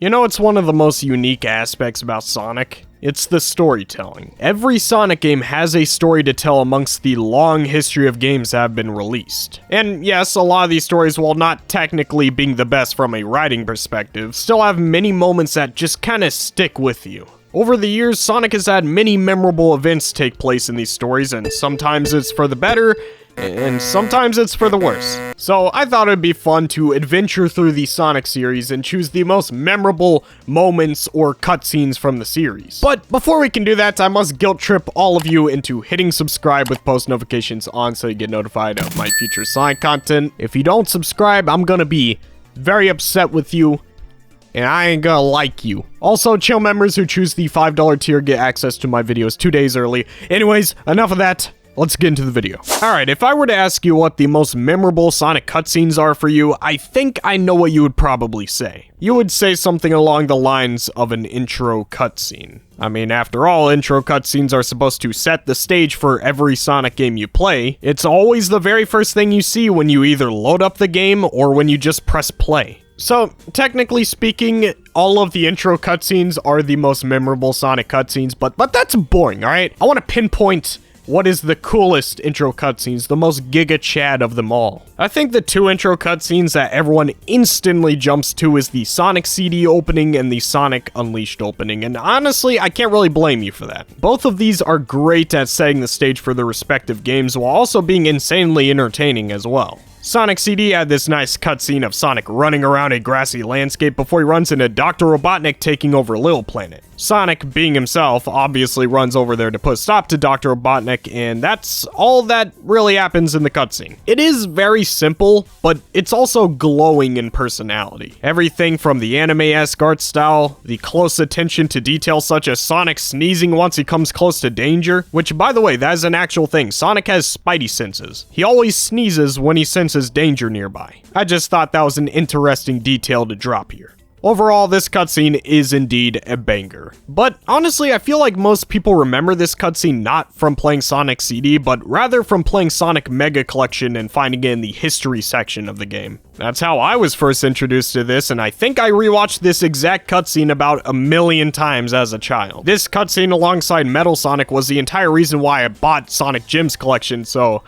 You know, it's one of the most unique aspects about Sonic. It's the storytelling. Every Sonic game has a story to tell amongst the long history of games that have been released. And yes, a lot of these stories, while not technically being the best from a writing perspective, still have many moments that just kinda stick with you. Over the years, Sonic has had many memorable events take place in these stories, and sometimes it's for the better, and sometimes it's for the worse. So I thought it'd be fun to adventure through the Sonic series and choose the most memorable moments or cutscenes from the series. But before we can do that, I must guilt trip all of you into hitting subscribe with post notifications on so you get notified of my future Sonic content. If you don't subscribe, I'm gonna be very upset with you, and I ain't gonna like you. Also, chill members who choose the $5 tier get access to my videos 2 days early. Anyways, enough of that. Let's get into the video. Alright, if I were to ask you what the most memorable Sonic cutscenes are for you, I think I know what you would probably say. You would say something along the lines of an intro cutscene. I mean, after all, intro cutscenes are supposed to set the stage for every Sonic game you play. It's always the very first thing you see when you either load up the game or when you just press play. So, technically speaking, all of the intro cutscenes are the most memorable Sonic cutscenes, but that's boring, alright? I want to pinpoint what is the coolest intro cutscenes, the most Giga Chad of them all. I think the two intro cutscenes that everyone instantly jumps to is the Sonic CD opening and the Sonic Unleashed opening, and honestly, I can't really blame you for that. Both of these are great at setting the stage for their respective games while also being insanely entertaining as well. Sonic CD had this nice cutscene of Sonic running around a grassy landscape before he runs into Dr. Robotnik taking over Lil Planet. Sonic, being himself, obviously runs over there to put a stop to Dr. Robotnik, and that's all that really happens in the cutscene. It is very simple, but it's also glowing in personality. Everything from the anime-esque art style, the close attention to detail such as Sonic sneezing once he comes close to danger, which, by the way, that is an actual thing. Sonic has spidey senses. He always sneezes when he senses danger nearby. I just thought that was an interesting detail to drop here. Overall, this cutscene is indeed a banger. But honestly, I feel like most people remember this cutscene not from playing Sonic CD, but rather from playing Sonic Mega Collection and finding it in the history section of the game. That's how I was first introduced to this, and I think I rewatched this exact cutscene about 1,000,000 times as a child. This cutscene alongside Metal Sonic was the entire reason why I bought Sonic Gems Collection, so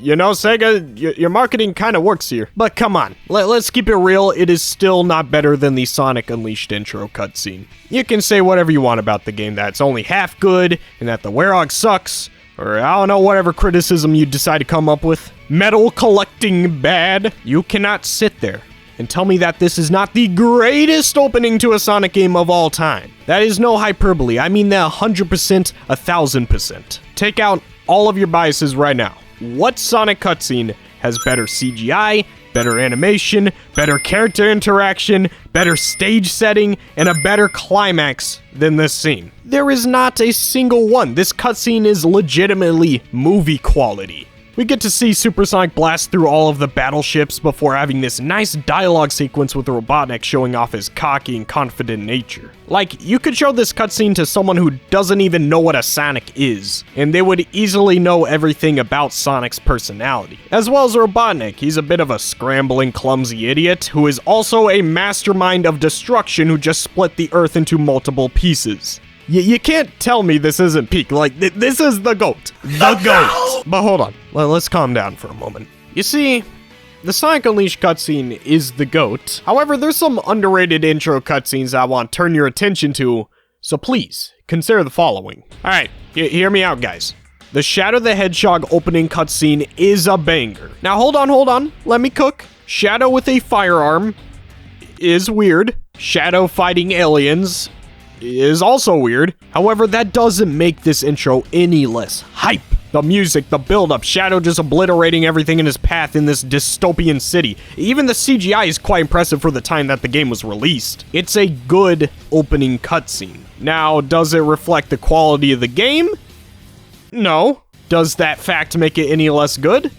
you know, Sega, your marketing kind of works here. But come on, let's keep it real, it is still not better than the Sonic Unleashed intro cutscene. You can say whatever you want about the game, that it's only half good, and that the Werehog sucks, or I don't know, whatever criticism you decide to come up with. Metal collecting bad. You cannot sit there and tell me that this is not the greatest opening to a Sonic game of all time. That is no hyperbole, I mean that 100%, 1,000%. Take out all of your biases right now. What Sonic cutscene has better CGI, better animation, better character interaction, better stage setting, and a better climax than this scene? There is not a single one. This cutscene is legitimately movie quality. We get to see Supersonic blast through all of the battleships before having this nice dialogue sequence with Robotnik showing off his cocky and confident nature. Like, you could show this cutscene to someone who doesn't even know what a Sonic is, and they would easily know everything about Sonic's personality. As well as Robotnik, he's a bit of a scrambling, clumsy idiot who is also a mastermind of destruction who just split the Earth into multiple pieces. You can't tell me this isn't peak. Like, this is the GOAT. The GOAT! But hold on. Let's calm down for a moment. You see, the Sonic Unleashed cutscene is the GOAT. However, there's some underrated intro cutscenes I want to turn your attention to, so please, consider the following. Alright, hear me out, guys. The Shadow the Hedgehog opening cutscene is a banger. Now, hold on. Let me cook. Shadow with a firearm is weird. Shadow fighting aliens is also weird. However, that doesn't make this intro any less hype. The music, the build-up, Shadow just obliterating everything in his path in this dystopian city. Even the CGI is quite impressive for the time that the game was released. It's a good opening cutscene. Now, does it reflect the quality of the game? No. Does that fact make it any less good?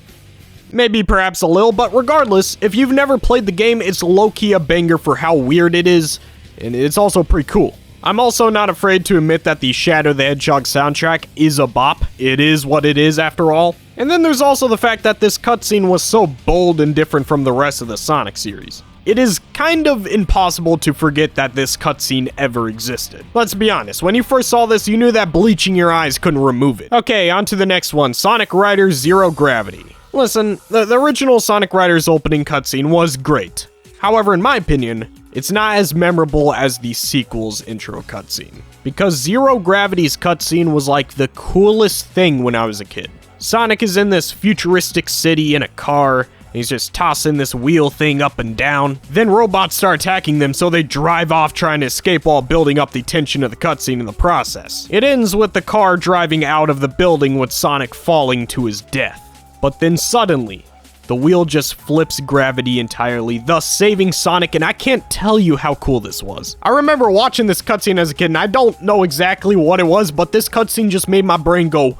Maybe perhaps a little, but regardless, if you've never played the game, it's low-key a banger for how weird it is, and it's also pretty cool. I'm also not afraid to admit that the Shadow the Hedgehog soundtrack is a bop. It is what it is after all. And then there's also the fact that this cutscene was so bold and different from the rest of the Sonic series. it is kind of impossible to forget that this cutscene ever existed. Let's be honest, when you first saw this, you knew that bleaching your eyes couldn't remove it. Okay, on to the next one, Sonic Riders Zero Gravity. Listen, the original Sonic Riders opening cutscene was great. However, in my opinion, it's not as memorable as the sequel's intro cutscene, because Zero Gravity's cutscene was like the coolest thing when I was a kid. Sonic is in this futuristic city in a car, he's just tossing this wheel thing up and down. Then robots start attacking them, so they drive off trying to escape while building up the tension of the cutscene in the process. It ends with the car driving out of the building with Sonic falling to his death. But then suddenly, the wheel just flips gravity entirely, thus saving Sonic, and I can't tell you how cool this was. I remember watching this cutscene as a kid, and I don't know exactly what it was, but this cutscene just made my brain go...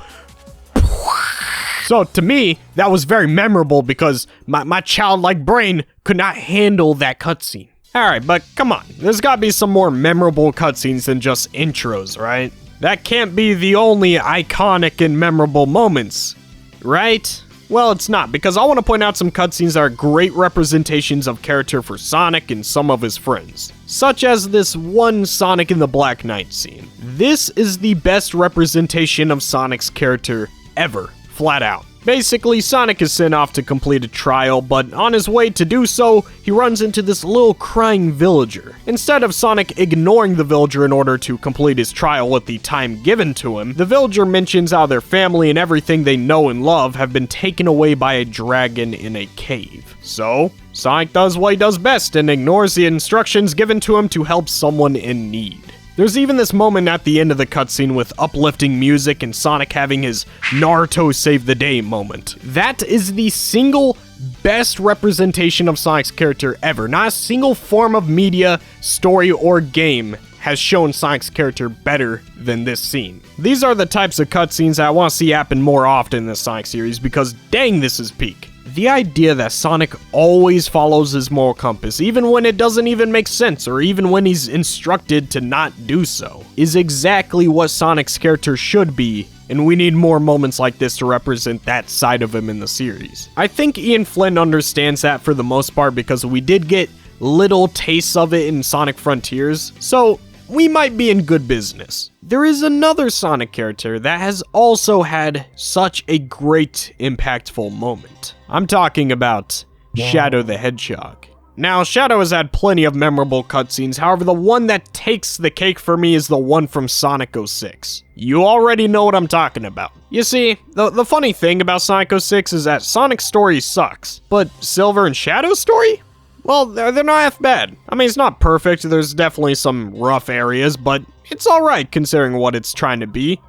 So to me, that was very memorable because my childlike brain could not handle that cutscene. Alright, but come on, there's gotta be some more memorable cutscenes than just intros, right? That can't be the only iconic and memorable moments, right? Well, it's not, because I want to point out some cutscenes that are great representations of character for Sonic and some of his friends. Such as this one Sonic in the Black Knight scene. This is the best representation of Sonic's character ever. Flat out. Basically, Sonic is sent off to complete a trial, but on his way to do so, he runs into this little crying villager. Instead of Sonic ignoring the villager in order to complete his trial with the time given to him, the villager mentions how their family and everything they know and love have been taken away by a dragon in a cave. So, Sonic does what he does best and ignores the instructions given to him to help someone in need. There's even this moment at the end of the cutscene with uplifting music and Sonic having his Naruto save the day moment. That is the single best representation of Sonic's character ever. Not a single form of media, story, or game has shown Sonic's character better than this scene. These are the types of cutscenes that I want to see happen more often in the Sonic series because dang, this is peak. The idea that Sonic always follows his moral compass, even when it doesn't even make sense, or even when he's instructed to not do so, is exactly what Sonic's character should be, and we need more moments like this to represent that side of him in the series. I think Ian Flynn understands that for the most part because we did get little tastes of it in Sonic Frontiers, so we might be in good business. There is another Sonic character that has also had such a great, impactful moment. I'm talking about Shadow the Hedgehog. Now, Shadow has had plenty of memorable cutscenes, however, the one that takes the cake for me is the one from Sonic 06. You already know what I'm talking about. You see, the funny thing about Sonic 06 is that Sonic's story sucks, but Silver and Shadow's story? Well, they're not half bad. I mean, it's not perfect, there's definitely some rough areas, but it's alright considering what it's trying to be.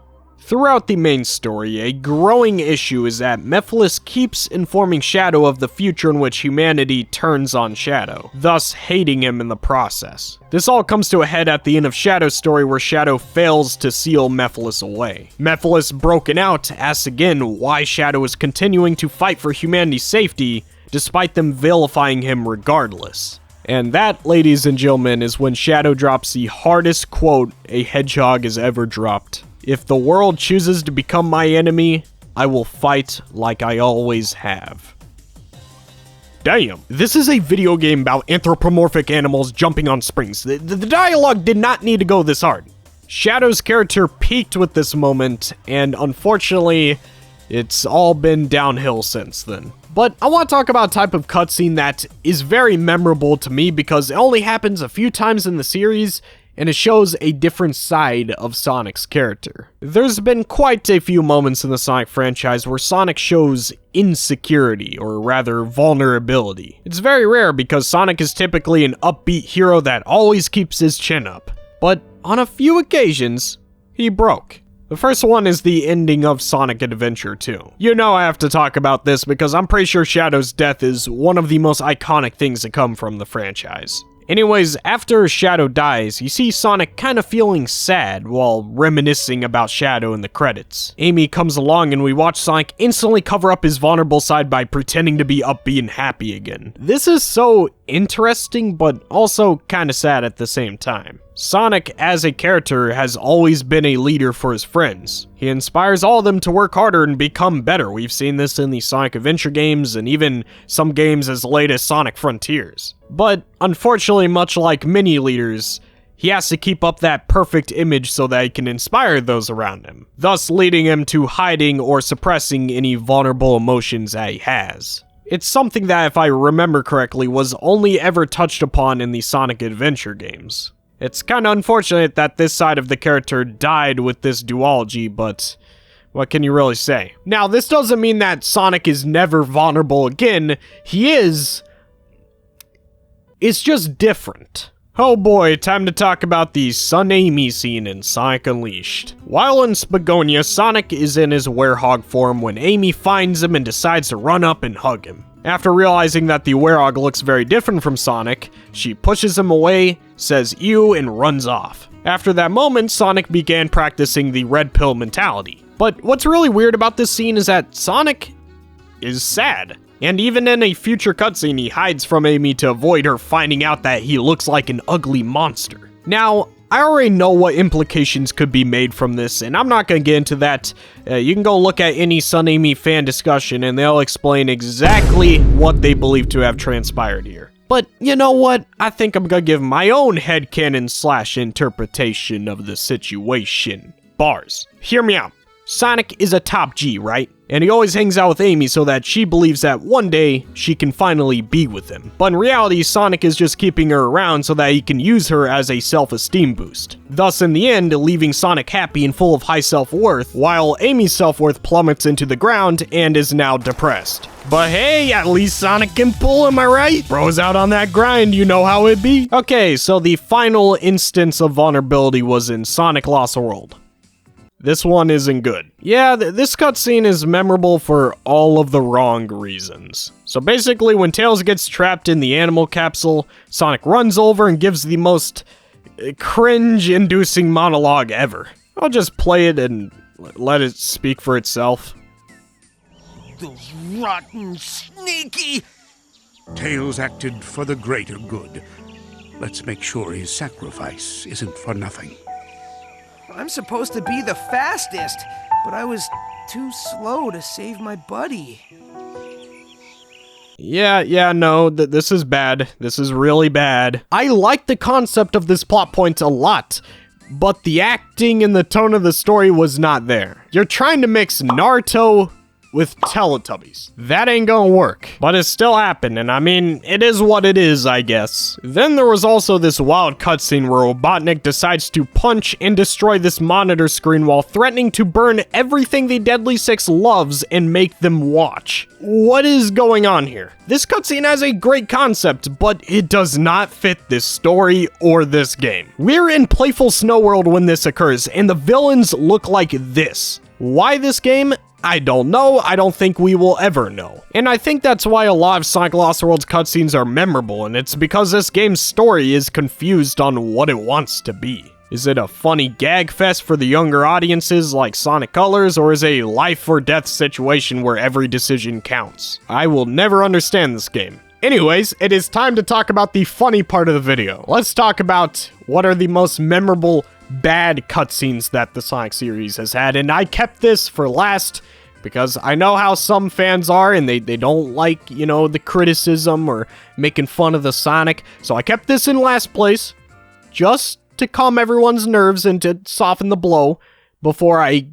Throughout the main story, a growing issue is that Mephiles keeps informing Shadow of the future in which humanity turns on Shadow, thus hating him in the process. This all comes to a head at the end of Shadow's story where Shadow fails to seal Mephiles away. Mephiles, broken out, asks again why Shadow is continuing to fight for humanity's safety, despite them vilifying him regardless. And that, ladies and gentlemen, is when Shadow drops the hardest quote a hedgehog has ever dropped. If the world chooses to become my enemy, I will fight like I always have. Damn, this is a video game about anthropomorphic animals jumping on springs. The dialogue did not need to go this hard. Shadow's character peaked with this moment, and unfortunately, it's all been downhill since then. But I want to talk about a type of cutscene that is very memorable to me because it only happens a few times in the series, and it shows a different side of Sonic's character. There's been quite a few moments in the Sonic franchise where Sonic shows insecurity, or rather vulnerability. It's very rare because Sonic is typically an upbeat hero that always keeps his chin up. But on a few occasions, he broke. The first one is the ending of Sonic Adventure 2. You know I have to talk about this because I'm pretty sure Shadow's death is one of the most iconic things to come from the franchise. Anyways, after Shadow dies, you see Sonic kind of feeling sad while reminiscing about Shadow in the credits. Amy comes along and we watch Sonic instantly cover up his vulnerable side by pretending to be upbeat and happy again. This is so interesting, but also kind of sad at the same time. Sonic, as a character, has always been a leader for his friends. He inspires all of them to work harder and become better. We've seen this in the Sonic Adventure games and even some games as late as Sonic Frontiers. But unfortunately, much like many leaders, he has to keep up that perfect image so that he can inspire those around him, thus leading him to hiding or suppressing any vulnerable emotions that he has. It's something that, if I remember correctly, was only ever touched upon in the Sonic Adventure games. It's kinda unfortunate that this side of the character died with this duology, but what can you really say? Now, this doesn't mean that Sonic is never vulnerable again. He is. It's just different. Oh boy, time to talk about the Son Amy scene in Sonic Unleashed. While in Spagonia, Sonic is in his werehog form when Amy finds him and decides to run up and hug him. After realizing that the werehog looks very different from Sonic, she pushes him away, says ew, and runs off. After that moment, Sonic began practicing the red pill mentality. But what's really weird about this scene is that Sonic is sad. And even in a future cutscene, he hides from Amy to avoid her finding out that he looks like an ugly monster. Now, I already know what implications could be made from this, and I'm not going to get into that. You can go look at any Son Amy fan discussion, and they'll explain exactly what they believe to have transpired here. But you know what? I think I'm going to give my own headcanon / interpretation of the situation. Bars. Hear me out. Sonic is a top G, right? And he always hangs out with Amy so that she believes that one day she can finally be with him. But in reality, Sonic is just keeping her around so that he can use her as a self-esteem boost. Thus, in the end, leaving Sonic happy and full of high self-worth, while Amy's self-worth plummets into the ground and is now depressed. But hey, at least Sonic can pull, am I right? Bro's out on that grind, you know how it be. Okay, so the final instance of vulnerability was in Sonic Lost World. This one isn't good. Yeah, this cutscene is memorable for all of the wrong reasons. So basically, when Tails gets trapped in the animal capsule, Sonic runs over and gives the most cringe-inducing monologue ever. I'll just play it and let it speak for itself. Those rotten, sneaky... Tails acted for the greater good. Let's make sure his sacrifice isn't for nothing. I'm supposed to be the fastest, but I was too slow to save my buddy. Yeah, no, this is bad. This is really bad. I like the concept of this plot point a lot, but the acting and the tone of the story was not there. You're trying to mix Naruto with Teletubbies. That ain't gonna work. But it still happened, and I mean, it is what it is, I guess. Then there was also this wild cutscene where Robotnik decides to punch and destroy this monitor screen while threatening to burn everything the Deadly Six loves and make them watch. What is going on here? This cutscene has a great concept, but it does not fit this story or this game. We're in Playful Snow World when this occurs, and the villains look like this. Why this game? I don't know. I don't think we will ever know. And I think that's why a lot of Sonic Lost World's cutscenes are memorable, and it's because this game's story is confused on what it wants to be. Is it a funny gag fest for the younger audiences like Sonic Colors, or is it a life or death situation where every decision counts? I will never understand this game. Anyways, it is time to talk about the funny part of the video. Let's talk about what are the most memorable bad cutscenes that the Sonic series has had, and I kept this for last because I know how some fans are and they don't like, you know, the criticism or making fun of the Sonic, so I kept this in last place just to calm everyone's nerves and to soften the blow before I,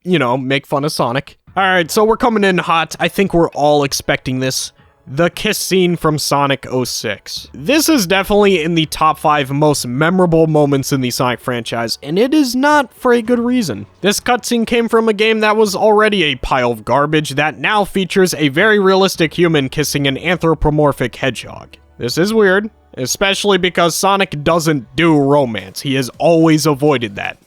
you know, make fun of Sonic. Alright, so we're coming in hot. I think we're all expecting this. The kiss scene from Sonic 06. This is definitely in the top 5 most memorable moments in the Sonic franchise, and it is not for a good reason. This cutscene came from a game that was already a pile of garbage that now features a very realistic human kissing an anthropomorphic hedgehog. This is weird, especially because Sonic doesn't do romance. He has always avoided that.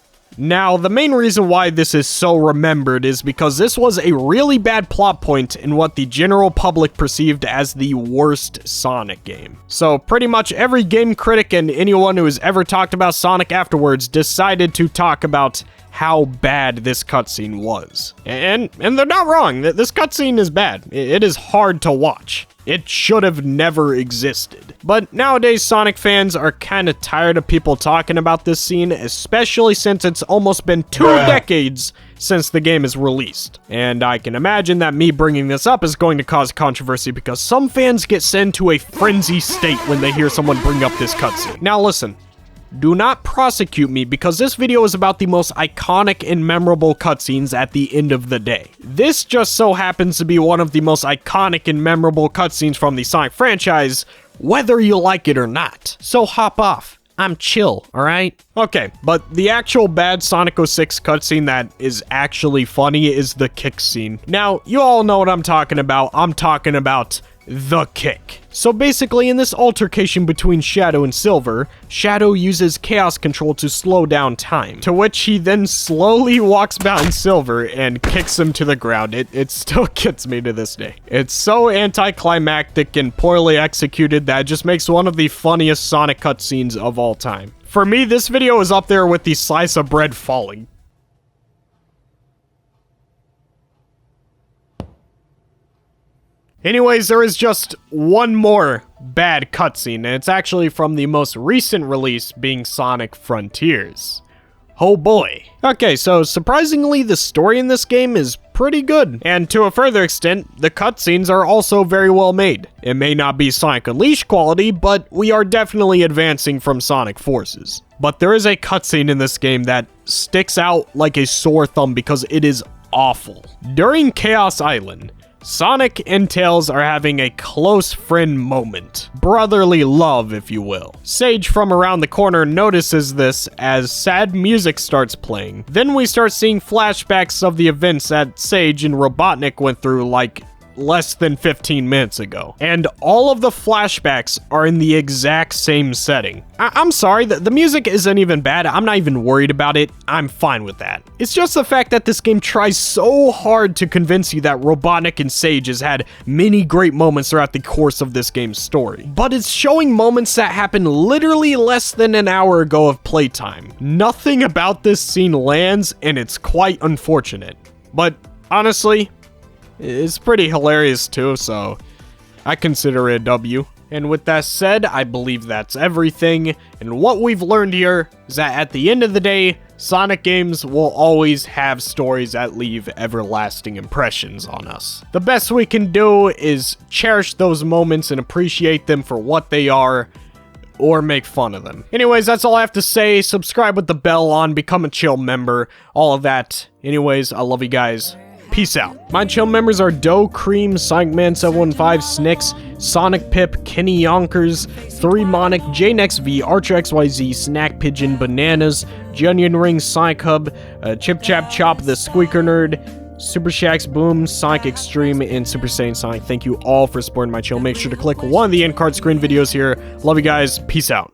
Now, the main reason why this is so remembered is because this was a really bad plot point in what the general public perceived as the worst Sonic game. So pretty much every game critic and anyone who has ever talked about Sonic afterwards decided to talk about how bad this cutscene was. And they're not wrong. This cutscene is bad. It is hard to watch. It should have never existed. But nowadays, Sonic fans are kinda tired of people talking about this scene, especially since it's almost been 2 decades since the game is released. And I can imagine that me bringing this up is going to cause controversy because some fans get sent to a frenzy state when they hear someone bring up this cutscene. Now listen. Do not prosecute me because this video is about the most iconic and memorable cutscenes at the end of the day. This just so happens to be one of the most iconic and memorable cutscenes from the Sonic franchise, whether you like it or not. So hop off. I'm chill, alright? Okay, but the actual bad Sonic 06 cutscene that is actually funny is the kick scene. Now, you all know what I'm talking about. I'm talking about the kick. So basically, in this altercation between Shadow and Silver, Shadow uses Chaos Control to slow down time, to which he then slowly walks behind Silver and kicks him to the ground. It still gets me to this day. It's so anticlimactic and poorly executed that it just makes one of the funniest Sonic cutscenes of all time. For me, this video is up there with the slice of bread falling. Anyways, there is just one more bad cutscene, and it's actually from the most recent release, being Sonic Frontiers. Oh boy. Okay, so surprisingly, the story in this game is pretty good, and to a further extent, the cutscenes are also very well made. It may not be Sonic Unleashed quality, but we are definitely advancing from Sonic Forces. But there is a cutscene in this game that sticks out like a sore thumb because it is awful. During Chaos Island, Sonic and Tails are having a close friend moment. Brotherly love, if you will. Sage from around the corner notices this as sad music starts playing. Then we start seeing flashbacks of the events that Sage and Robotnik went through like less than 15 minutes ago. And all of the flashbacks are in the exact same setting. I'm sorry, the music isn't even bad. I'm not even worried about it. I'm fine with that. It's just the fact that this game tries so hard to convince you that Robotnik and Sage has had many great moments throughout the course of this game's story. But it's showing moments that happened literally less than an hour ago of playtime. Nothing about this scene lands, and it's quite unfortunate. But honestly, it's pretty hilarious too, so I consider it a W. And with that said, I believe that's everything. And what we've learned here is that at the end of the day, Sonic games will always have stories that leave everlasting impressions on us. The best we can do is cherish those moments and appreciate them for what they are, or make fun of them. Anyways, that's all I have to say. Subscribe with the bell on, become a chill member, all of that. Anyways, I love you guys. Peace out. My chill members are Dough Cream, Sonicman715, Snicks, Sonic Pip, Kenny Yonkers, 3Monic, JNextV, ArcherXYZ, Snack Pigeon, Bananas, Junion Ring, Sonic Hub, Chip Chap Chop, The Squeaker Nerd, Super Shax Boom, Sonic Extreme, and Super Saiyan Sonic. Thank you all for supporting my channel. Make sure to click one of the end card screen videos here. Love you guys. Peace out.